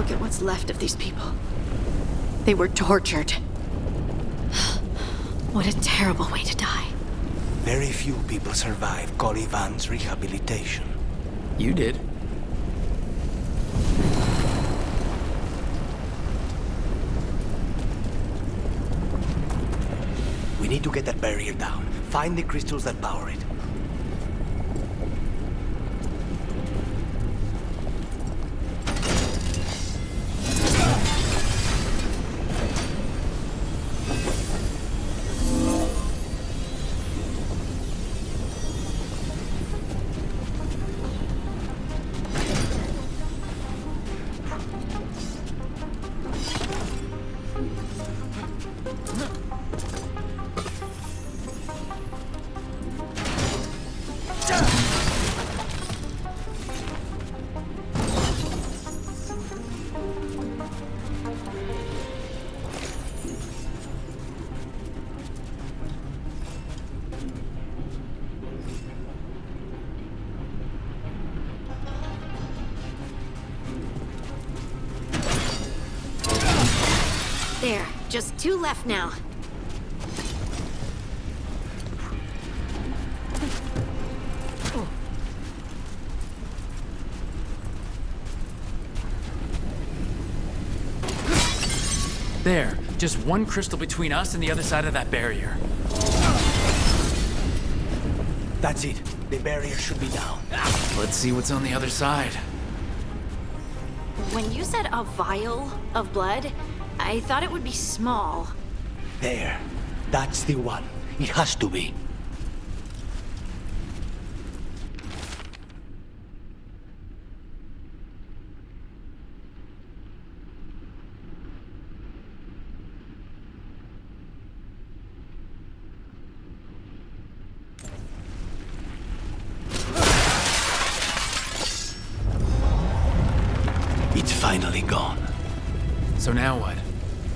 Look at what's left of these people. They were tortured. What a terrible way to die. Very few people survive Calivan's rehabilitation. You did. We need to get that barrier down. Find the crystals that power it. There, just 2 left now. There, just 1 crystal between us and the other side of that barrier. That's it. The barrier should be down. Let's see what's on the other side. When you said a vial of blood, I thought it would be small. There. That's the one. It has to be. It's finally gone. So now what?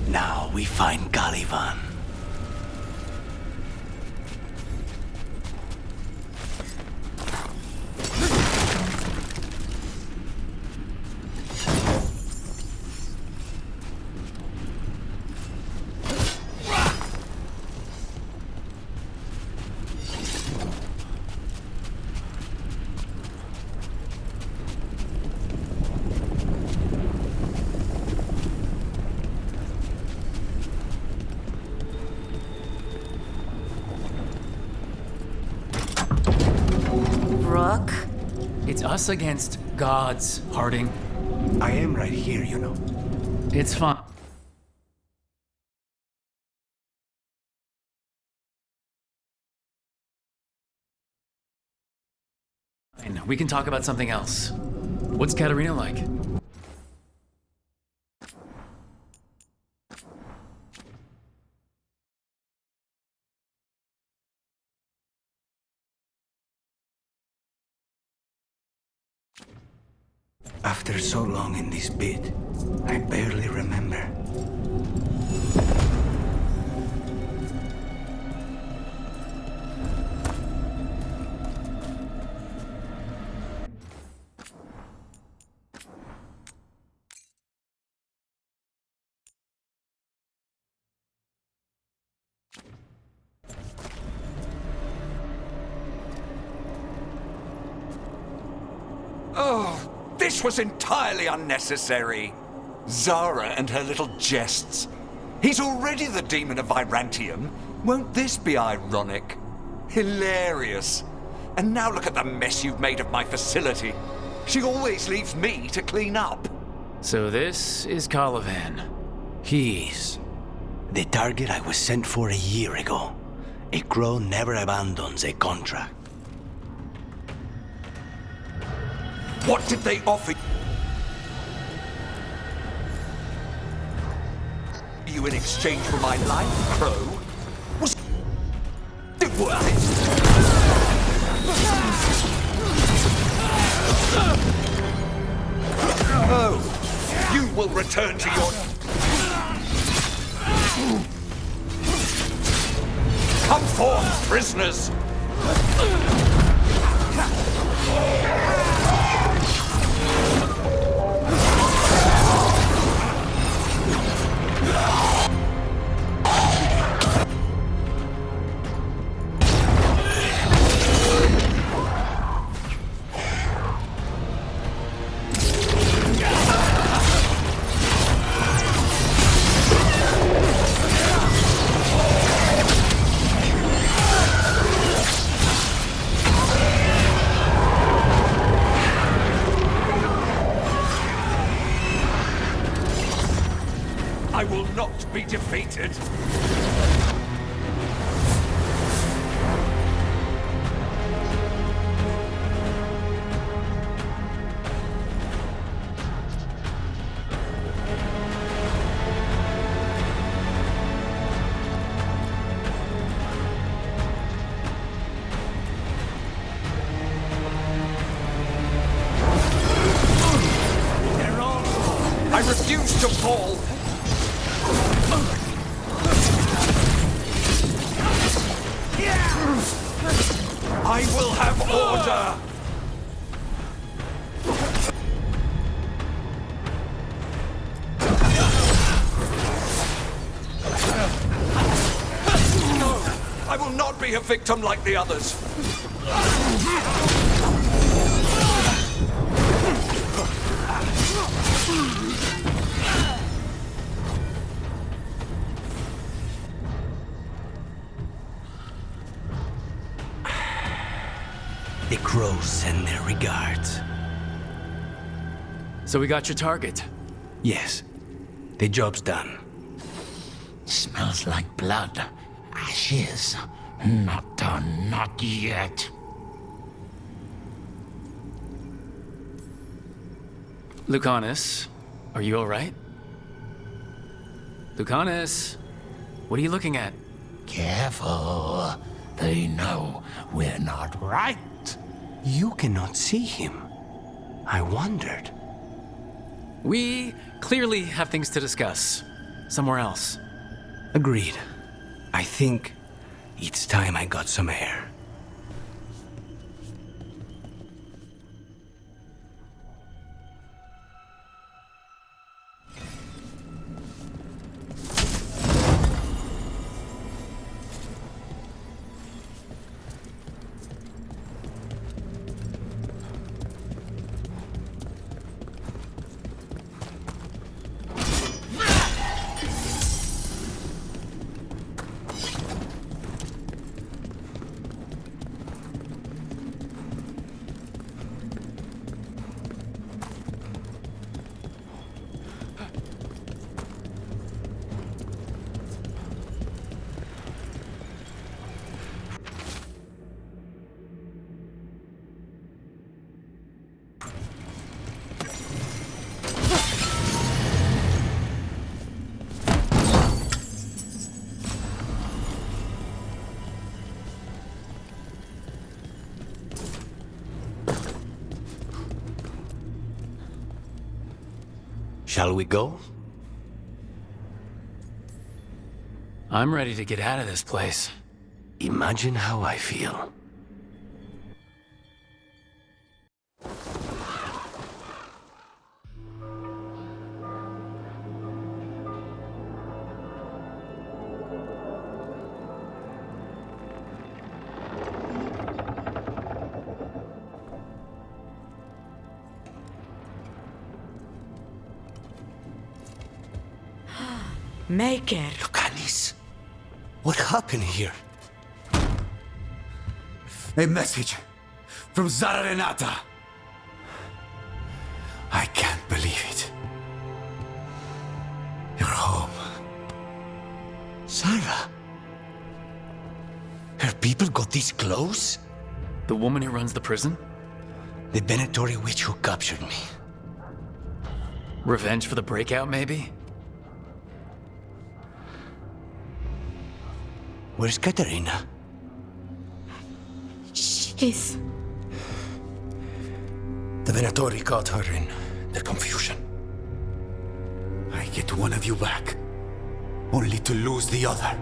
Now we find Calivan. Rook? It's us against gods, Harding. I am right here, you know. It's fine. We can talk about something else. What's Katerina like? After so long in this pit, I barely remember. Oh, this was entirely unnecessary. Zara and her little jests. He's already the demon of Virantium. Won't this be ironic? Hilarious. And now look at the mess you've made of my facility. She always leaves me to clean up. So this is Calivan. He's the target I was sent for a year ago. A crow never abandons a contract. What did they offer you in exchange for my life, Crow? Was it worth it? Oh, you will return to your... Come forth, prisoners! I will not be defeated. I refuse to fall! I will have order! I will not be a victim like the others! The crows send their regards. So we got your target. Yes, the job's done. Smells like blood. Ashes. Not done, not yet. Lucanus, are you alright? Lucanus, what are you looking at? Careful. They know we're not right. You cannot see him. I wondered. We clearly have things to discuss. Somewhere else. Agreed. I think it's time I got some air. Shall we go? I'm ready to get out of this place. Imagine how I feel. Maker. Lucanis, what happened here? A message from Zara Renata. I can't believe it. You're home. Sarah? Her people got this close? The woman who runs the prison? The Venatori witch who captured me. Revenge for the breakout, maybe? Where's Katerina? She's... The Venatori caught her in their confusion. I get one of you back, only to lose the other.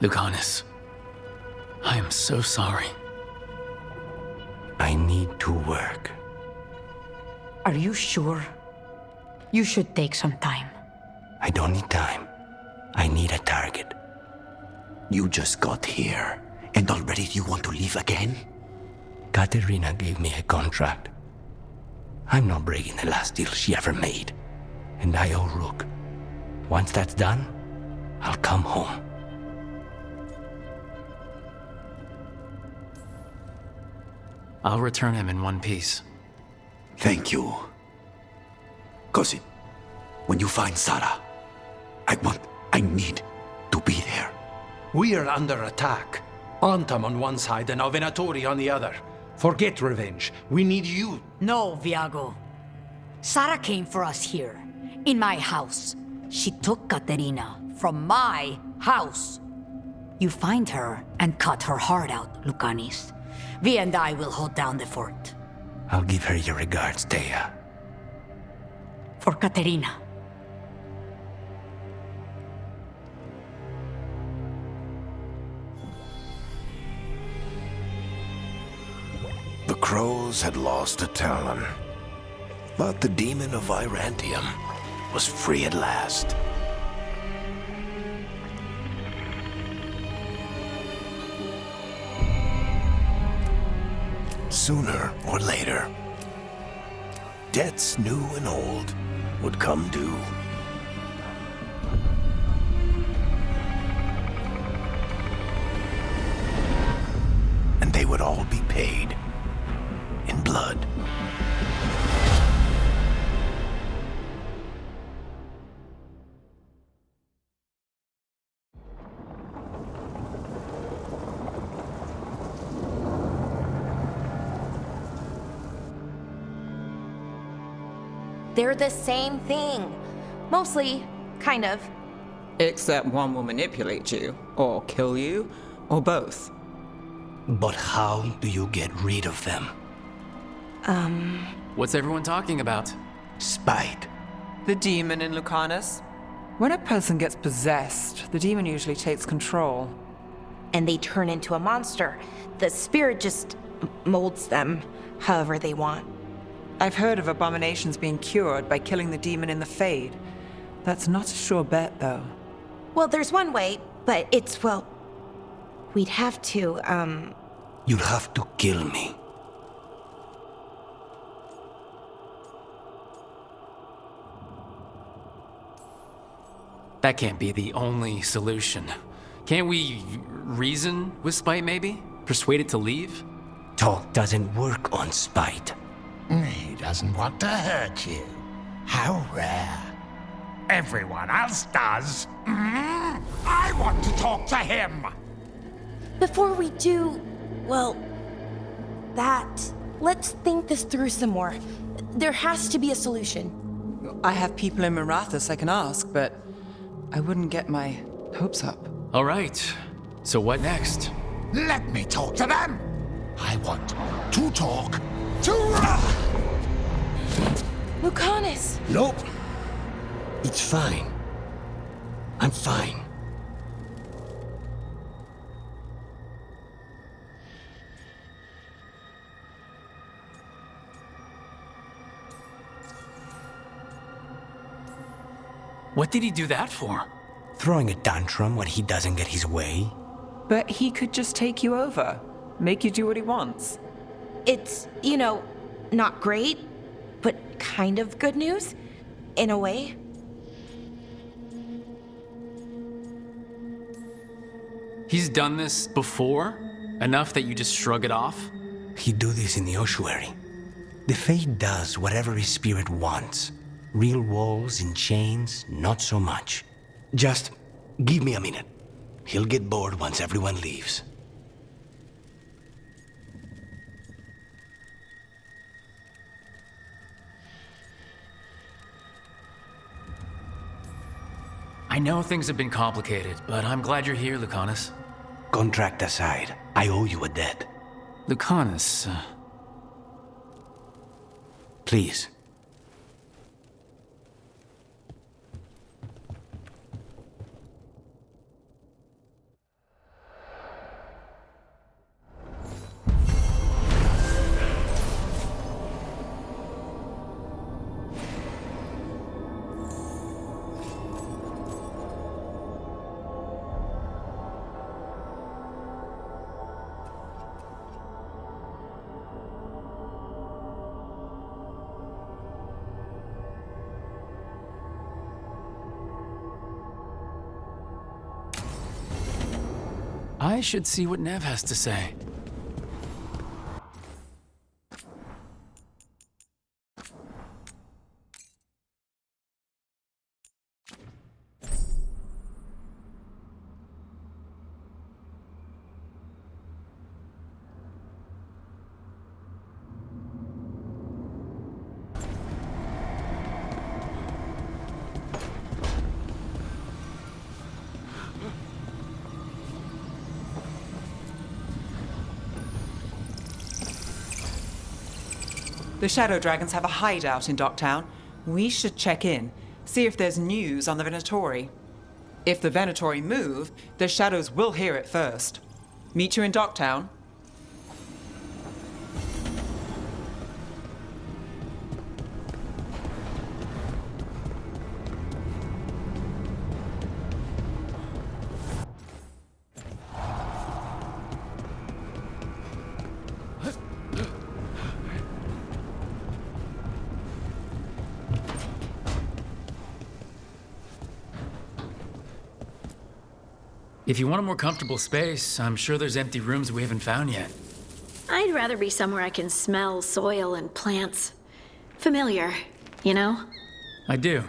Lucanus, I am so sorry. I need to work. Are you sure? You should take some time. I don't need time. I need a target. You just got here, and already you want to leave again? Katerina gave me a contract. I'm not breaking the last deal she ever made. and I owe Rook. Once that's done, I'll come home. I'll return him in one piece. Thank you. Cousin, when you find Sarah, I need to be there. We are under attack. Antam on one side and Avenatori on the other. Forget revenge. We need you. No, Viago. Sarah came for us here, in my house. She took Katerina from my house. You find her and cut her heart out, Lucanis. Vi and I will hold down the fort. I'll give her your regards, Thea. For Katerina. The crows had lost a talon, but the demon of Virantium was free at last. Sooner or later, debts new and old would come due. And they would all be paid in blood. They're the same thing. Mostly, kind of. Except one will manipulate you, or kill you, or both. But how do you get rid of them? What's everyone talking about? Spite. The demon in Lucanus? When a person gets possessed, the demon usually takes control. And they turn into a monster. The spirit just molds them however they want. I've heard of abominations being cured by killing the demon in the Fade. That's not a sure bet, though. Well, there's one way, but it's, well, we'd have to, You'll have to kill me. That can't be the only solution. Can't we reason with Spite, maybe? Persuade it to leave? Talk doesn't work on spite. He doesn't want to hurt you. How rare. Everyone else does. I want to talk to him. before we do, well, let's think this through some more. There has to be a solution. I have people in Marathas I can ask, but I wouldn't get my hopes up. All right. So what next? Let me talk to them. I want to talk to... Lucanus! Nope. It's fine. I'm fine. What did he do that for? Throwing a tantrum when he doesn't get his way? But he could just take you over, make you do what he wants. It's, not great, but kind of good news, in a way. He's done this before? Enough that you just shrug it off? He'd do this in the ossuary. The Fate does whatever his spirit wants. Real walls and chains, not so much. Just give me a minute. He'll get bored once everyone leaves. I know things have been complicated, but I'm glad you're here, Lucanus. Contract aside, I owe you a debt. Lucanus, Please. I should see what Nev has to say. The Shadow Dragons have a hideout in Docktown. We should check in, see if there's news on the Venatori. If the Venatori move, the Shadows will hear it first. Meet you in Docktown. If you want a more comfortable space, I'm sure there's empty rooms we haven't found yet. I'd rather be somewhere I can smell soil and plants. Familiar, you know? I do.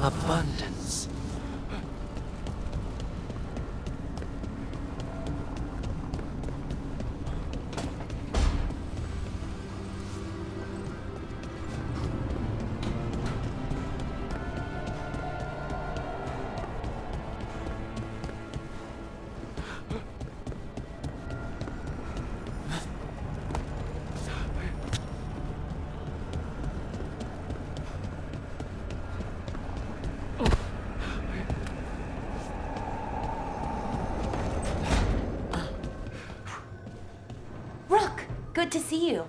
Abundance. Rook, good to see you.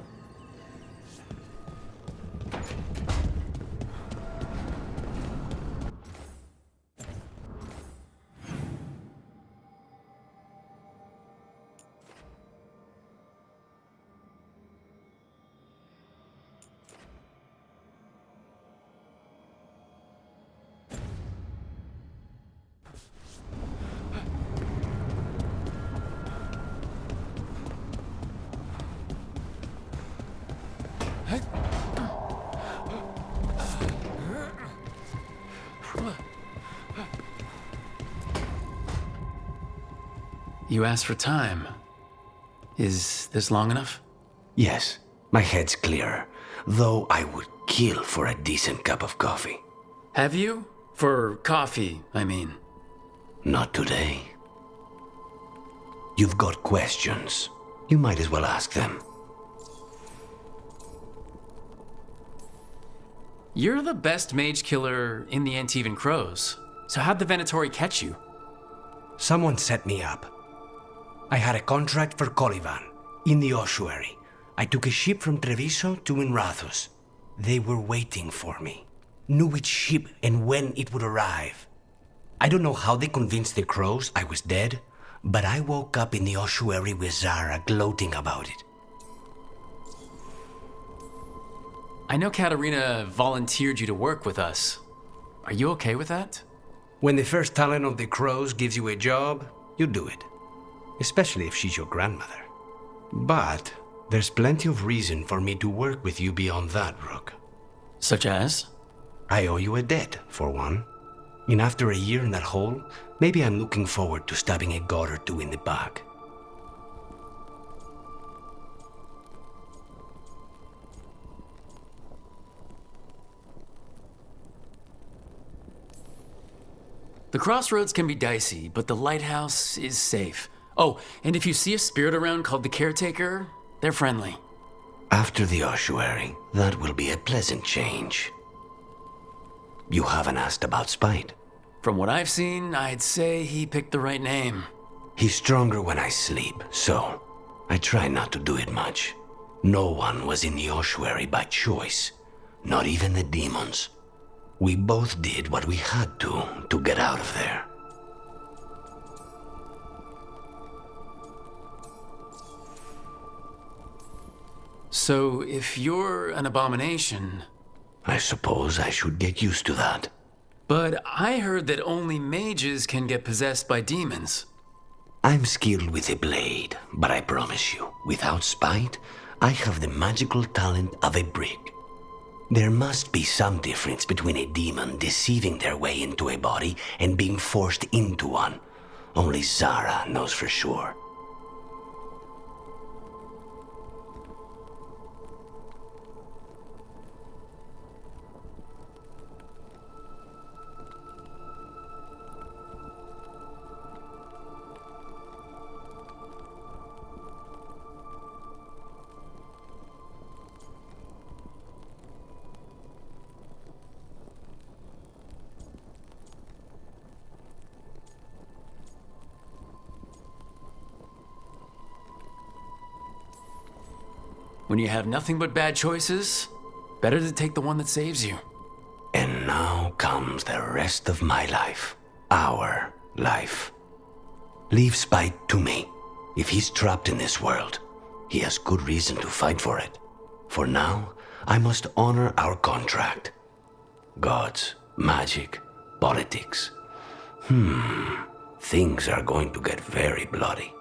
You asked for time. Is this long enough? Yes, my head's clearer, though I would kill for a decent cup of coffee. Have you? For coffee, I mean. Not today. You've got questions. You might as well ask them. You're the best mage killer in the Antivan Crows. So how'd the Venatori catch you? Someone set me up. I had a contract for Colivan, in the ossuary. I took a ship from Treviso to Minrathus. They were waiting for me. Knew which ship and when it would arrive. I don't know how they convinced the Crows I was dead, but I woke up in the ossuary with Zara gloating about it. I know Katerina volunteered you to work with us. Are you okay with that? When the first talent of the Crows gives you a job, you do it. Especially if she's your grandmother. But there's plenty of reason for me to work with you beyond that, Rook. Such as? I owe you a debt, for one. And after a year in that hole, maybe I'm looking forward to stabbing a god or two in the back. The crossroads can be dicey, but the lighthouse is safe. Oh, and if you see a spirit around called the Caretaker, they're friendly. After the ossuary, that will be a pleasant change. You haven't asked about Spite. From what I've seen, I'd say he picked the right name. He's stronger when I sleep, so I try not to do it much. No one was in the ossuary by choice, not even the demons. We both did what we had to get out of there. So, if you're an abomination... I suppose I should get used to that. But I heard that only mages can get possessed by demons. I'm skilled with a blade, but I promise you, without spite, I have the magical talent of a brick. There must be some difference between a demon deceiving their way into a body and being forced into one. Only Zara knows for sure. When you have nothing but bad choices, better to take the one that saves you. And now comes the rest of my life. Our life. Leave Spite to me. If he's trapped in this world, he has good reason to fight for it. For now, I must honor our contract. Gods, magic, politics. Things are going to get very bloody.